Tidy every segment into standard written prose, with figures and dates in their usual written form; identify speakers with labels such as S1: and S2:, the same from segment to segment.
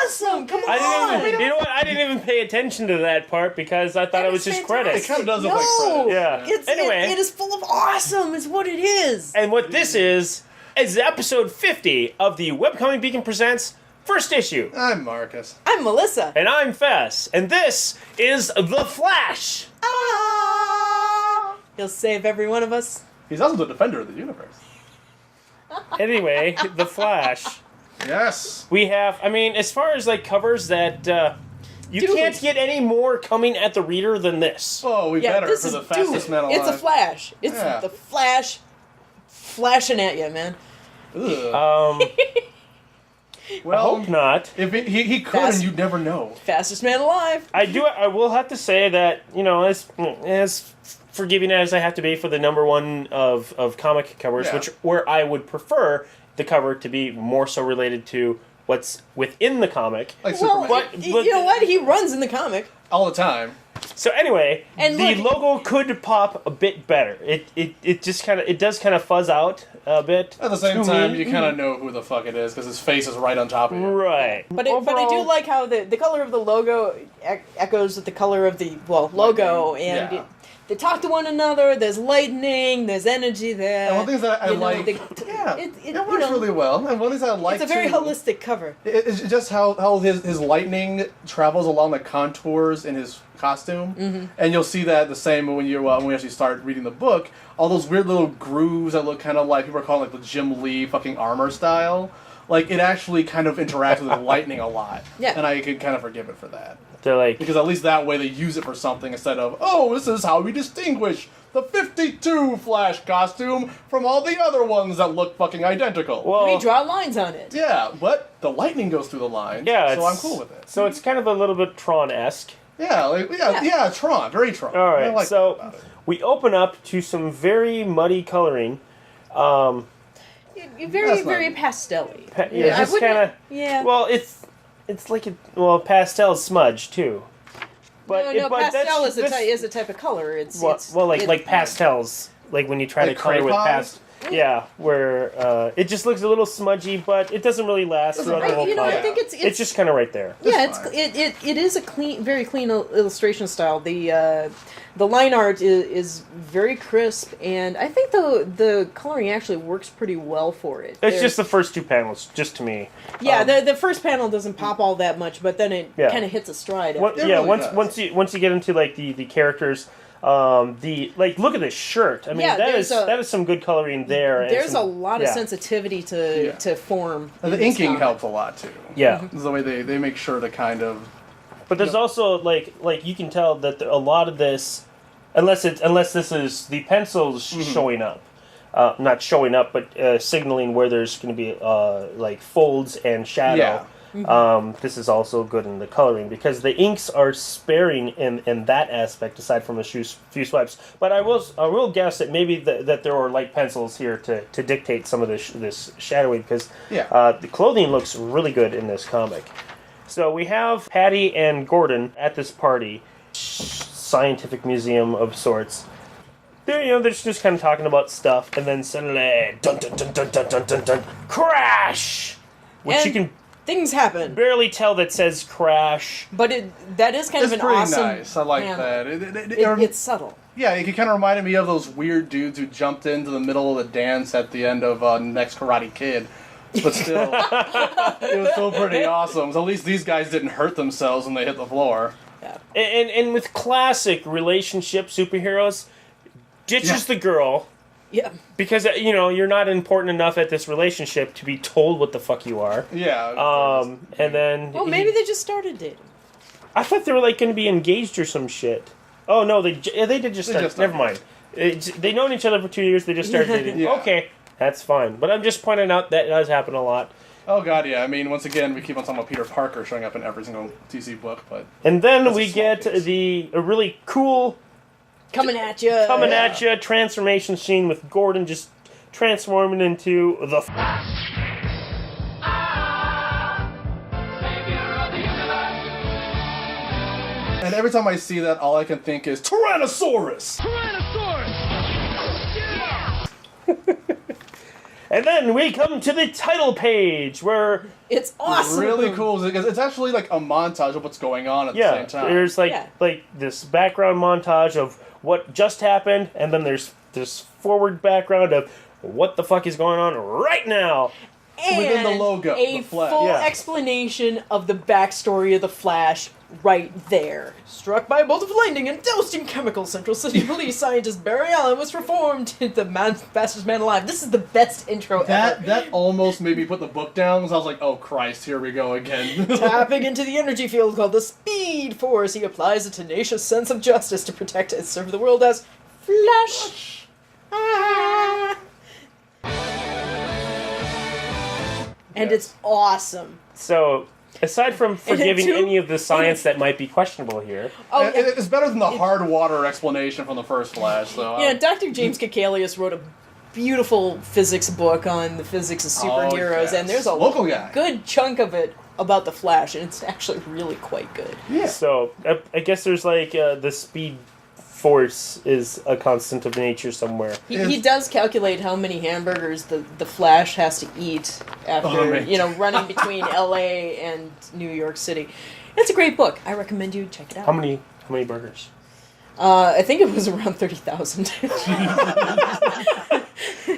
S1: awesome. Come on.
S2: You know what? I didn't even pay attention to that part because I thought it was just
S1: fantastic.
S2: credits.
S3: It kind of does look like credits.
S2: Yeah. Anyway.
S1: It is full of awesome, is what it is.
S2: And what this is episode 50 of the Webcomic Beacon Presents first issue.
S3: I'm Marcus.
S1: I'm Melissa.
S2: And I'm Fes. And this is The Flash.
S1: Ah! He'll save every one of us.
S3: He's also the defender of the universe.
S2: Anyway, The Flash.
S3: Yes.
S2: We have, I mean, as far as like covers that you can't get any more coming at the reader than this.
S3: Oh, we better for the fastest man alive.
S1: It's a Flash. It's the Flash flashing at you, man.
S3: Well,
S2: I hope not.
S3: If he could, and you'd never know.
S1: Fastest man alive.
S2: I will have to say that, you know, as forgiving as I have to be for the number one of comic covers, where I would prefer the cover to be more so related to what's within the comic.
S3: Like Superman.
S2: But
S1: you know what? He runs in the comic.
S3: All the time.
S2: So anyway,
S1: and
S2: the logo could pop a bit better. It just kind of, it does kind of fuzz out a bit.
S3: At the same time, you kind of know who the fuck it is because his face is right on top of you.
S2: Right.
S1: But I do like how the color of the logo echoes with the color of the logo, and they talk to one another. There's lightning. There's energy there.
S3: And one thing that I like, it works really well. And one thing that I like,
S1: it's a very holistic cover.
S3: It's just how his lightning travels along the contours in his costume, and you'll see that the same when you actually start reading the book. All those weird little grooves that look kind of like people are calling like the Jim Lee fucking armor style. Like it actually kind of interacts with the lightning a lot.
S1: Yeah.
S3: And I could kind of forgive it for that.
S2: They're like,
S3: because at least that way they use it for something instead of, oh, this is how we distinguish the 52 Flash costume from all the other ones that look fucking identical.
S2: well,
S1: We draw lines on it.
S3: Yeah, but the lightning goes through the lines, so I'm cool with it.
S2: So it's kind of a little bit Tron-esque.
S3: Yeah, Tron, very Tron.
S2: All right,
S3: I like
S2: so
S3: that about it.
S2: we open up to some very muddy coloring.
S1: Very pastel-y.
S2: Just kind of.
S1: Yeah.
S2: Well, it's like pastel smudge too. But
S1: no, pastel is a type of color. It's
S2: like pastels, like when you try to color with past. Yeah, where it just looks a little smudgy, but it doesn't really last throughout the whole comic.
S1: I think it's
S2: just kind of right there.
S1: Yeah, it is a very clean illustration style. The line art is very crisp, and I think the coloring actually works pretty well for it.
S2: It's just the first two panels, just to me.
S1: Yeah, the first panel doesn't pop all that much, but then it kind of hits a stride.
S2: Once you get into like the characters. Look at this shirt. I mean, that is some good coloring there.
S1: There's a lot of sensitivity to form.
S3: And the inking helps a lot too.
S2: Yeah,
S3: the way they make sure to kind of.
S2: But there's also like you can tell that a lot of this, unless this is the pencils showing up, not showing up, but signaling where there's going to be like folds and shadow.
S3: Yeah.
S2: This is also good in the coloring because the inks are sparing in that aspect aside from a few swipes. But I will guess that maybe that there are light pencils here to dictate some of this shadowing because the clothing looks really good in this comic. So we have Patty and Gordon at this party, scientific museum of sorts. They're just kind of talking about stuff, and then suddenly dun dun dun dun dun dun dun dun crash, which you can.
S1: Things happen.
S2: Barely tell that says crash.
S1: But that is kind of an awesome...
S3: It's pretty nice. I like that.
S1: It's subtle.
S3: Yeah, it kind of reminded me of those weird dudes who jumped into the middle of the dance at the end of Next Karate Kid. But still, it was still pretty awesome. So at least these guys didn't hurt themselves when they hit the floor.
S1: Yeah.
S2: And with classic relationship superheroes, ditches the girl...
S1: Yeah.
S2: Because, you're not important enough at this relationship to be told what the fuck you are.
S3: Yeah.
S2: And then...
S1: Well, maybe they just started dating.
S2: I thought they were, going to be engaged or some shit. Oh, no, they did just start... Never mind. They've known each other for 2 years, they just started dating.
S3: Yeah.
S2: Okay, that's fine. But I'm just pointing out that does happen a lot.
S3: Oh, God, yeah. I mean, once again, we keep on talking about Peter Parker showing up in every single DC book, but...
S2: And then we get a really cool...
S1: Coming at you,
S2: transformation scene with Gordon just transforming into the
S4: Flash. Savior of the universe.
S3: And every time I see that, all I can think is Tyrannosaurus!
S4: Tyrannosaurus! Yeah!
S2: And then we come to the title page where
S1: It's awesome.
S3: Really cool because it's actually like a montage of what's going on at the same time.
S2: there's like this background montage of what just happened, and then there's this forward background of what the fuck is going on right now.
S1: And
S3: Within the logo,
S1: a
S3: the Flash.
S1: full
S2: Yeah.
S1: explanation of the backstory of the Flash right there. Struck by a bolt of lightning and doused in chemicals, Central City Police scientist Barry Allen was reformed into the fastest man alive. This is the best intro ever.
S3: That almost made me put the book down because I was like, oh Christ, here we go again.
S1: Tapping into the energy field called the Speed Force, he applies a tenacious sense of justice to protect and serve the world as Flash. Ah. And it's awesome.
S2: So, aside from forgiving
S1: two-
S2: any of the science that might be questionable here,
S1: Oh,
S3: It's better than the hard water explanation from the first Flash. So
S1: yeah, Dr. James Kakalius wrote a beautiful physics book on the physics of superheroes, and there's a
S3: local guy.
S1: good chunk of it about the Flash, and it's actually really quite good.
S3: Yeah.
S2: so I guess there's like the speed force is a constant of nature somewhere.
S1: He does calculate how many hamburgers the Flash has to eat after,
S3: man.
S1: running between L.A. and New York City. It's a great book. I recommend you check it out.
S2: How many burgers?
S1: I think it was around 30,000.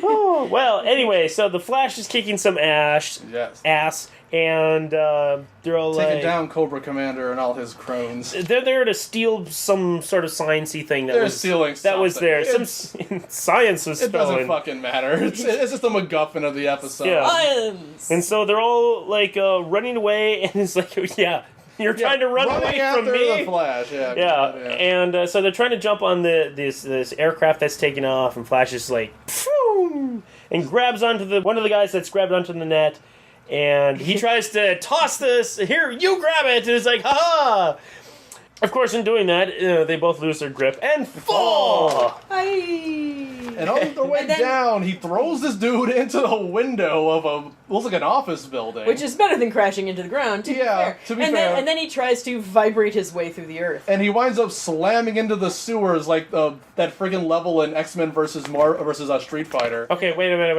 S2: Oh, well, anyway, so the Flash is kicking some
S3: Yes.
S2: ass, and they're all
S3: Taking
S2: like,
S3: down Cobra Commander and all his crones.
S2: they're there to steal some sort of sciencey thing that
S3: They're
S2: was
S3: stealing
S2: that was
S3: something.
S2: there.
S3: It's-
S2: Some science was
S3: It doesn't
S2: stolen.
S3: fucking matter. It's just the MacGuffin of the episode.
S2: Yeah.
S1: Science!
S2: And so they're all like running away, and it's like, yeah, you're trying to run
S3: Running
S2: away
S3: after
S2: from me.
S3: the Flash. Yeah.
S2: Yeah, and so they're trying to jump on this aircraft that's taking off, and Flash is like, phew, and grabs onto one of the guys that's grabbed onto the net, and he tries to toss this. Here, you grab it, and it's like, ha! Of course, in doing that, they both lose their grip and fall.
S3: And on their way
S1: And then-
S3: down, he throws this dude into the window of looks like an office building.
S1: Which is better than crashing into the ground, to be
S3: Yeah,
S1: fair.
S3: to be
S1: and
S3: fair.
S1: and then he tries to vibrate his way through the earth.
S3: and he winds up slamming into the sewers like that friggin' level in X-Men versus Street Fighter.
S2: Okay, wait a minute.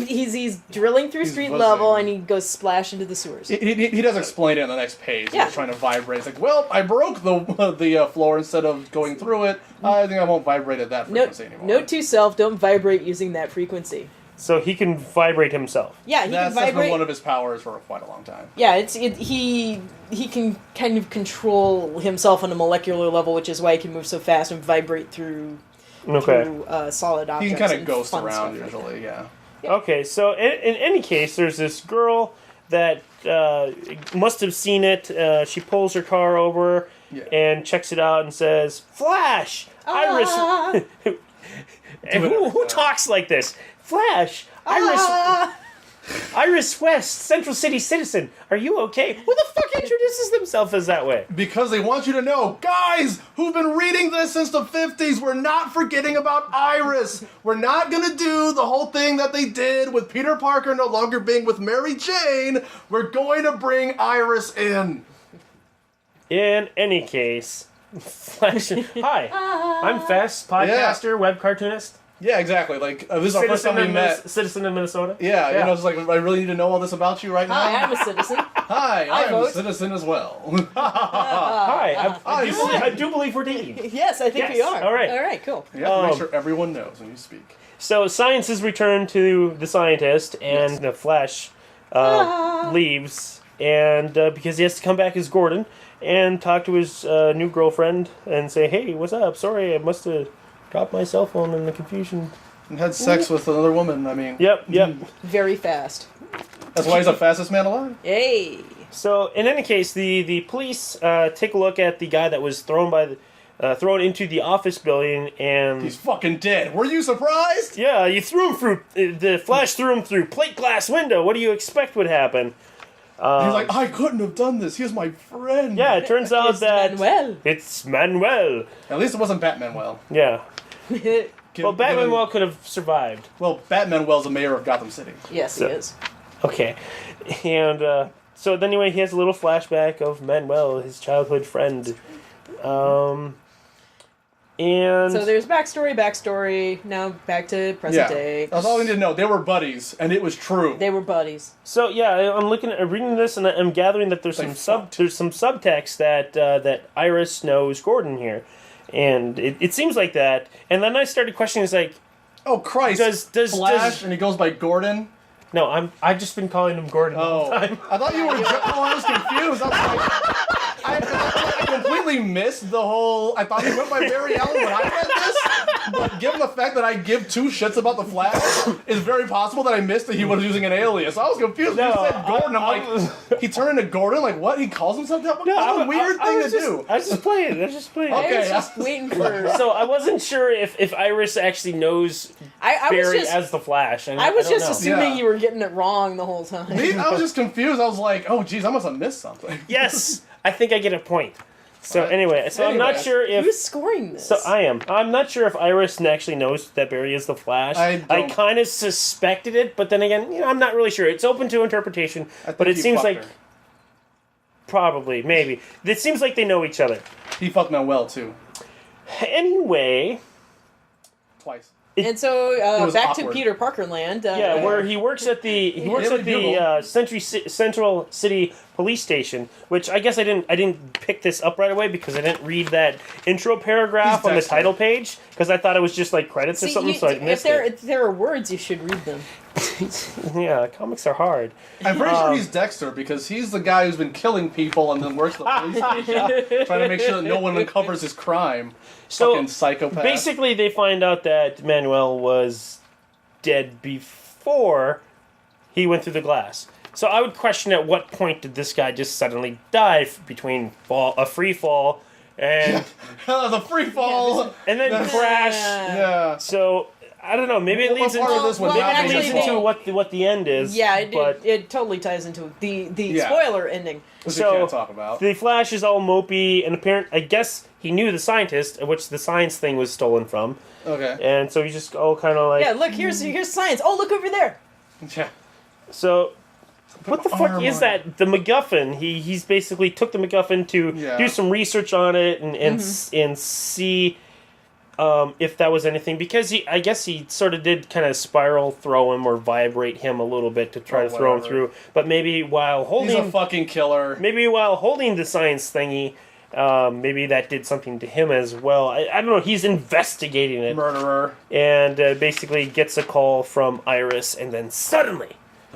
S1: He's drilling through
S3: He's
S1: street
S3: buzzing.
S1: level, and he goes splash into the sewers.
S3: He does explain it on the next page.
S1: Yeah.
S3: He's trying to vibrate. It's like, well, I broke the floor instead of going through it. I think I won't vibrate at that frequency anymore.
S1: Note to self: don't vibrate using that frequency.
S2: So he can vibrate himself.
S1: Yeah, he
S3: That's
S1: can vibrate.
S3: been one of his powers for quite a long time.
S1: Yeah, he can kind of control himself on a molecular level, which is why he can move so fast and vibrate through solid objects.
S3: He can kind of
S1: and
S3: ghost
S1: fun
S3: around
S1: stuff like
S3: usually, yeah.
S2: Okay, so in any case, there's this girl that must have seen it. She pulls her car over
S3: Yeah.
S2: and checks it out and says, "Flash, Iris."
S1: Ah.
S2: And who talks like this? Flash, Iris. Iris West, Central City citizen. Are you okay? Who the fuck introduces themselves as that way?
S3: Because they want you to know, guys who've been reading this since the 50s, we're not forgetting about Iris. We're not going to do the whole thing that they did with Peter Parker no longer being with Mary Jane. We're going to bring Iris in.
S2: In any case, Flash. Hi, I'm Fes, podcaster, web cartoonist,
S3: Yeah, exactly. Like, this is our first time we met.
S2: citizen of Minnesota.
S3: Yeah, you know, it's like, I really need to know all this about you right now.
S1: Hi, I'm a citizen.
S3: Hi, I'm a
S1: vote.
S3: citizen as well.
S2: Hi, I do believe we're dating.
S1: Yes, I think we
S2: Yes,
S1: are.
S2: all right.
S1: All right, cool.
S3: You have to make sure everyone knows when you speak.
S2: So science is returned to the scientist, and the Flash leaves, and because he has to come back as Gordon and talk to his new girlfriend and say, "Hey, what's up? Sorry, I must have dropped my cell phone in the confusion."
S3: And had sex with another woman, I mean.
S2: Yep.
S1: Very fast.
S3: That's why he's the fastest man alive.
S1: Hey.
S2: So in any case, the police take a look at the guy that was thrown thrown into the office building, and
S3: He's fucking dead. Were you surprised?
S2: yeah, you threw him through the Flash threw him through plate glass window. What do you expect would happen?
S3: He's like, I couldn't have done this. He was my friend.
S2: Yeah, it turns out
S1: It's
S2: that
S1: Manuel.
S2: it's Manuel.
S3: At least it wasn't Batmanuel.
S2: Yeah. Well,
S3: Given-
S2: Batman could have survived.
S3: Well, Batmanuel's the mayor of Gotham City.
S1: Yes, he is.
S2: Okay. And so anyway, he has a little flashback of Manuel, his childhood friend. And
S1: So there's backstory. Now back to present day.
S3: That's all we need to know. They were buddies, and it was true.
S1: They were buddies.
S2: so yeah, I'm reading this, and I'm gathering that there's
S3: They
S2: some
S3: fucked.
S2: subtext that Iris knows Gordon here, and it seems like that. And then I started questioning, it's like,
S3: Oh Christ!
S2: Does
S3: Flash, and he goes by Gordon.
S2: no, I've just been calling him Gordon all
S3: Oh,
S2: the time.
S3: I thought you were. I was confused. I was like, I completely missed the whole. I thought he went by Barry Allen when I read this, but given the fact that I give two shits about the Flash, it's very possible that I missed that he was using an alias. I was confused. When
S2: No,
S3: you said Gordon. I'm like, he turned into Gordon. Like, what? He calls himself that? What a weird thing to do.
S2: I was just playing.
S3: Okay.
S1: I was just waiting for.
S2: So I wasn't sure if Iris actually knows
S1: I was
S2: Barry
S1: just.
S2: as the Flash. And
S1: I was
S2: don't
S1: just
S2: know.
S1: assuming
S3: Yeah.
S1: you were getting it wrong the whole time.
S3: I was just confused. I was like, oh, geez, I must have missed something.
S2: Yes, I think I get a point. So
S3: Right.
S2: anyway, I'm not
S3: Anyway.
S2: sure if.
S1: Who's scoring this?
S2: So I am. I'm not sure if Iris actually knows that Barry is the Flash.
S3: I don't-
S2: kind of suspected it, but then again, I'm not really sure. It's open to interpretation,
S3: I think
S2: but it
S3: he
S2: seems
S3: fucked
S2: like
S3: her.
S2: probably, maybe. It seems like they know each other.
S3: He fucked Manuel too.
S2: Anyway,
S3: Twice.
S1: And so
S3: It was
S1: back
S3: awkward.
S1: to Peter Parker land.
S2: yeah, where he works at the
S3: Daily Bugle.
S2: Central City Police Station, which I guess I didn't pick this up right away because I didn't read that intro paragraph
S3: He's
S2: on the
S3: Dexter.
S2: title page because I thought it was just like credits or
S1: See,
S2: something, so I missed
S1: if there are words, you should read them.
S2: Yeah, comics are hard.
S3: I'm pretty sure he's Dexter because he's the guy who's been killing people and then works at the police station, trying to make sure that no one uncovers his crime.
S2: So,
S3: Fucking psychopath.
S2: Basically, they find out that Manuel was dead before he went through the glass. So I would question at what point did this guy just suddenly die between a free fall and
S3: the free fall.
S2: and then
S3: That's-
S2: crash.
S3: Yeah.
S2: So I don't know. Maybe it
S3: What
S2: leads
S3: part
S2: into
S3: of this would
S1: Well,
S3: not be
S1: actually,
S3: his
S2: leads
S3: fault?
S2: into what the end is.
S1: Yeah,
S2: but
S1: it totally ties into the
S3: Yeah.
S1: spoiler ending.
S3: Which
S2: So,
S3: we can't talk about.
S2: the Flash is all mopey and I guess he knew the scientist, which the science thing was stolen from,
S3: Okay.
S2: and so he's just all kind of like
S1: Yeah, look, here's science. Oh, look over there.
S3: Yeah.
S2: So, what the fuck
S3: arm
S2: is
S3: on
S2: that? The MacGuffin. He's basically took the MacGuffin to
S3: Yeah.
S2: do some research on it and see if that was anything, because I guess he sort of did kind of spiral throw him or vibrate him a little bit to try
S3: Or
S2: to throw him
S3: whatever.
S2: through. But maybe while
S3: He's a
S2: holding
S3: fucking killer.
S2: the science thingy, maybe that did something to him as well. I don't know. He's investigating it
S3: Murderer.
S2: and basically gets a call from Iris, and then suddenly.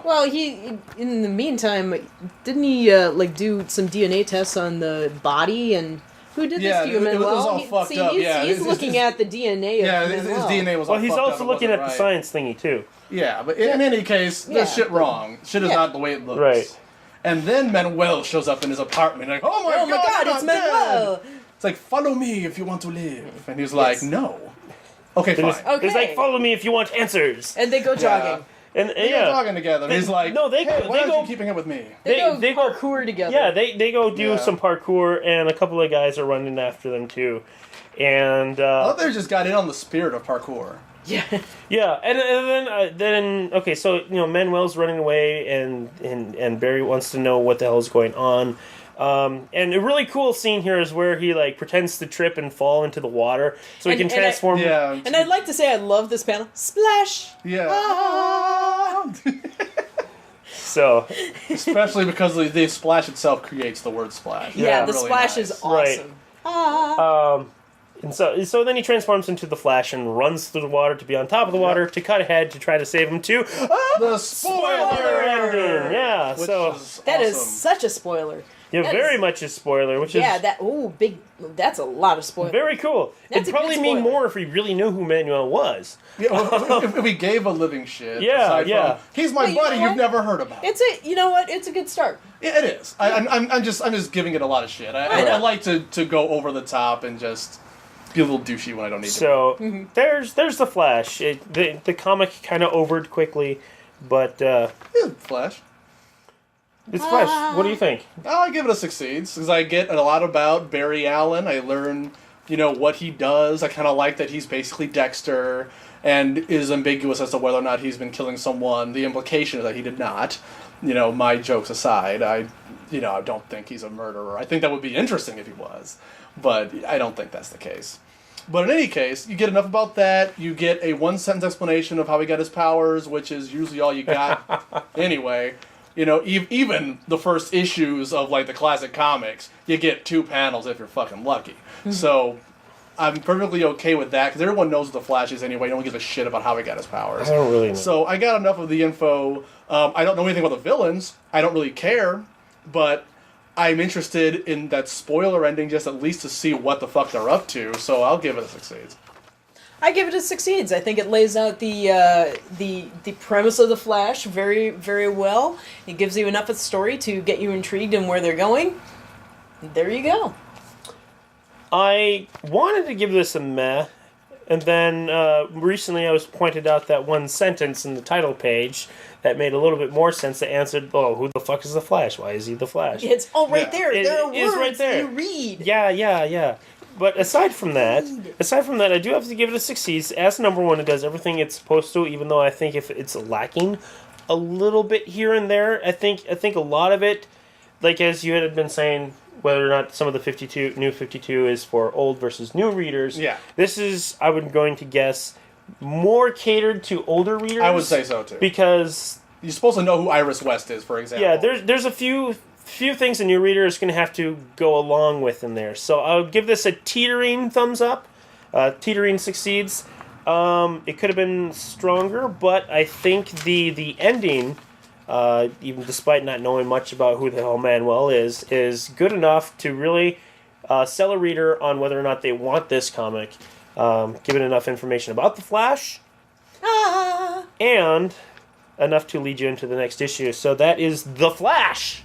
S1: Well, he in the meantime, didn't he do some DNA tests on the body and who did
S3: Yeah,
S1: this to you,
S3: it was
S1: Manuel?
S3: all fucked up,
S1: He's,
S3: yeah.
S1: he's
S3: It's-
S1: looking
S3: it's-
S1: at the DNA
S3: Yeah,
S1: of
S3: his
S1: Manuel.
S3: DNA was all
S2: Well, he's
S3: fucked up,
S2: also
S3: it
S2: looking at
S3: wasn't
S2: the
S3: right.
S2: science thingy too.
S3: Yeah, but in any case, there's
S1: Yeah.
S3: shit wrong. Shit is
S1: Yeah.
S3: not the way it looks.
S2: Right.
S3: And then Manuel shows up in his apartment, like, oh my
S1: Oh my God,
S3: I'm
S1: it's
S3: not dead."
S1: Manuel.
S3: It's like, follow me if you want to live. And he's like,
S1: Yes.
S3: no. Okay,
S2: It's,
S3: fine.
S1: Okay.
S2: it's like, follow me if you want answers.
S1: And they go jogging.
S2: And
S3: They're
S2: yeah,
S3: talking together. And he's like,
S2: no, they
S3: hey,
S2: go-
S3: why
S2: they
S3: aren't
S2: go-
S3: you keeping it with me?
S1: They
S2: they
S1: go
S2: go.
S1: parkour together.
S2: Yeah, they go do
S3: Yeah.
S2: some parkour, and a couple of guys are running after them too. And
S3: I thought they just got in on the spirit of parkour.
S1: yeah.
S2: yeah, and then okay, so Manuel's running away, and Barry wants to know what the hell is going on. And a really cool scene here is where he pretends to trip and fall into the water, so he
S1: And-
S2: can
S1: and I-
S2: transform.
S3: Yeah.
S1: And I'd like to say I love this panel. Splash.
S3: Yeah.
S1: Ah.
S2: So
S3: Especially because the splash itself creates the word splash.
S1: Yeah,
S3: It's
S1: the
S3: really
S1: splash
S3: nice.
S1: is awesome. Ah.
S2: And so then he transforms into the Flash and runs through the water to be on top of the water to cut ahead to try to save him too.
S3: The
S2: Spoiler
S3: spoiler
S2: ending! Yeah,
S3: Which
S2: so
S3: is
S1: That is
S3: awesome.
S1: such a spoiler.
S2: yeah,
S1: that
S2: very
S1: is-
S2: much a spoiler, which
S1: Yeah,
S2: is
S1: big. That's a lot of spoiler.
S2: very cool.
S1: That's a
S2: It'd probably
S1: good
S2: mean
S1: spoiler.
S2: more if we really knew who Manuel was.
S3: Yeah, well, if we gave a living shit.
S2: Yeah,
S3: aside
S2: yeah.
S3: From, he's my
S1: Well, you
S3: buddy
S1: know
S3: you've
S1: what?
S3: never heard about.
S1: You know what? It's a good start.
S3: Yeah, it is. I'm just giving it a lot of shit.
S1: I know.
S3: I like to go over the top and just be a little douchey when I don't need to.
S2: So
S1: Mm-hmm.
S2: there's the Flash. The comic kind of overed quickly, but
S3: Yeah, Flash.
S2: it's Flash. What do you think?
S3: I give it a succeeds because I get a lot about Barry Allen. I learn, what he does. I kind of like that he's basically Dexter and is ambiguous as to whether or not he's been killing someone. The implication is that he did not. My jokes aside, I don't think he's a murderer. I think that would be interesting if he was, but I don't think that's the case. But in any case, you get enough about that. You get a one-sentence explanation of how he got his powers, which is usually all you got anyway. You know, even the first issues of, like, the classic comics, you get 2 panels if you're fucking lucky. So I'm perfectly okay with that, because everyone knows what the Flash is anyway. No one gives a shit about how he got his powers.
S2: I don't really know.
S3: So I got enough of the info. I don't know anything about the villains. I don't really care, but I'm interested in that spoiler ending just at least to see what the fuck they're up to, so I'll give it a succeeds.
S1: I give it a succeeds. I think it lays out the premise of the Flash very, very well. It gives you enough of the story to get you intrigued in where they're going. There you go.
S2: I wanted to give this a meh, and then recently I was pointed out that one sentence in the title page that made a little bit more sense that answered, oh, who the fuck is the Flash? Why is he the Flash?
S1: It's right
S3: Yeah.
S1: there.
S2: It
S1: There are
S2: is
S1: words
S2: right there.
S1: you read.
S2: Yeah. But aside from that, I do have to give it a succeeds. As number one, it does everything it's supposed to, even though I think if it's lacking a little bit here and there, I think a lot of it, like as you had been saying, whether or not some of the new 52 is for old versus new readers.
S3: Yeah.
S2: This is, I would going to guess, more catered to older readers.
S3: I would say so, too.
S2: Because
S3: You're supposed to know who Iris West is, for example.
S2: yeah, there's a few things a new reader is going to have to go along with in there. So I'll give this a teetering thumbs up. Teetering succeeds. It could have been stronger, but I think the ending, even despite not knowing much about who the hell Manuel is good enough to really sell a reader on whether or not they want this comic. Give it enough information about the Flash, and enough to lead you into the next issue. So that is The Flash,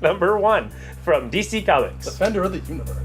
S2: number 1 from DC Comics.
S3: Defender of the Universe.